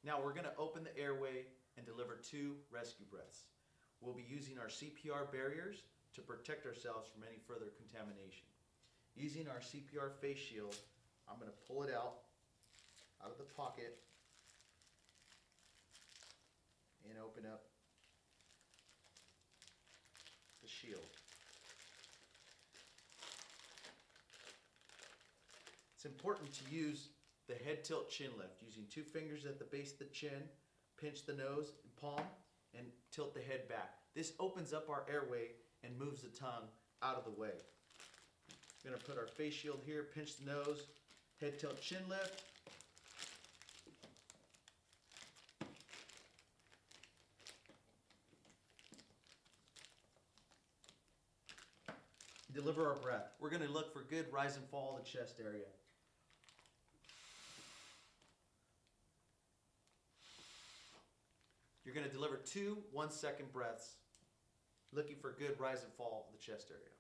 Now we're going to open the airway and deliver 2 rescue breaths. We'll be using our CPR barriers to protect ourselves from any further contamination. Using our CPR face shield, I'm going to pull it out of the pocket and open up the shield. It's important to use the head tilt chin lift, using 2 fingers at the base of the chin, pinch the nose and palm, and tilt the head back. This opens up our airway and moves the tongue out of the way. We're going to put our face shield here, pinch the nose, head tilt chin lift. Deliver our breath. We're going to look for good rise and fall in the chest area. You're going to deliver 2 1-second breaths, looking for good rise and fall in the chest area.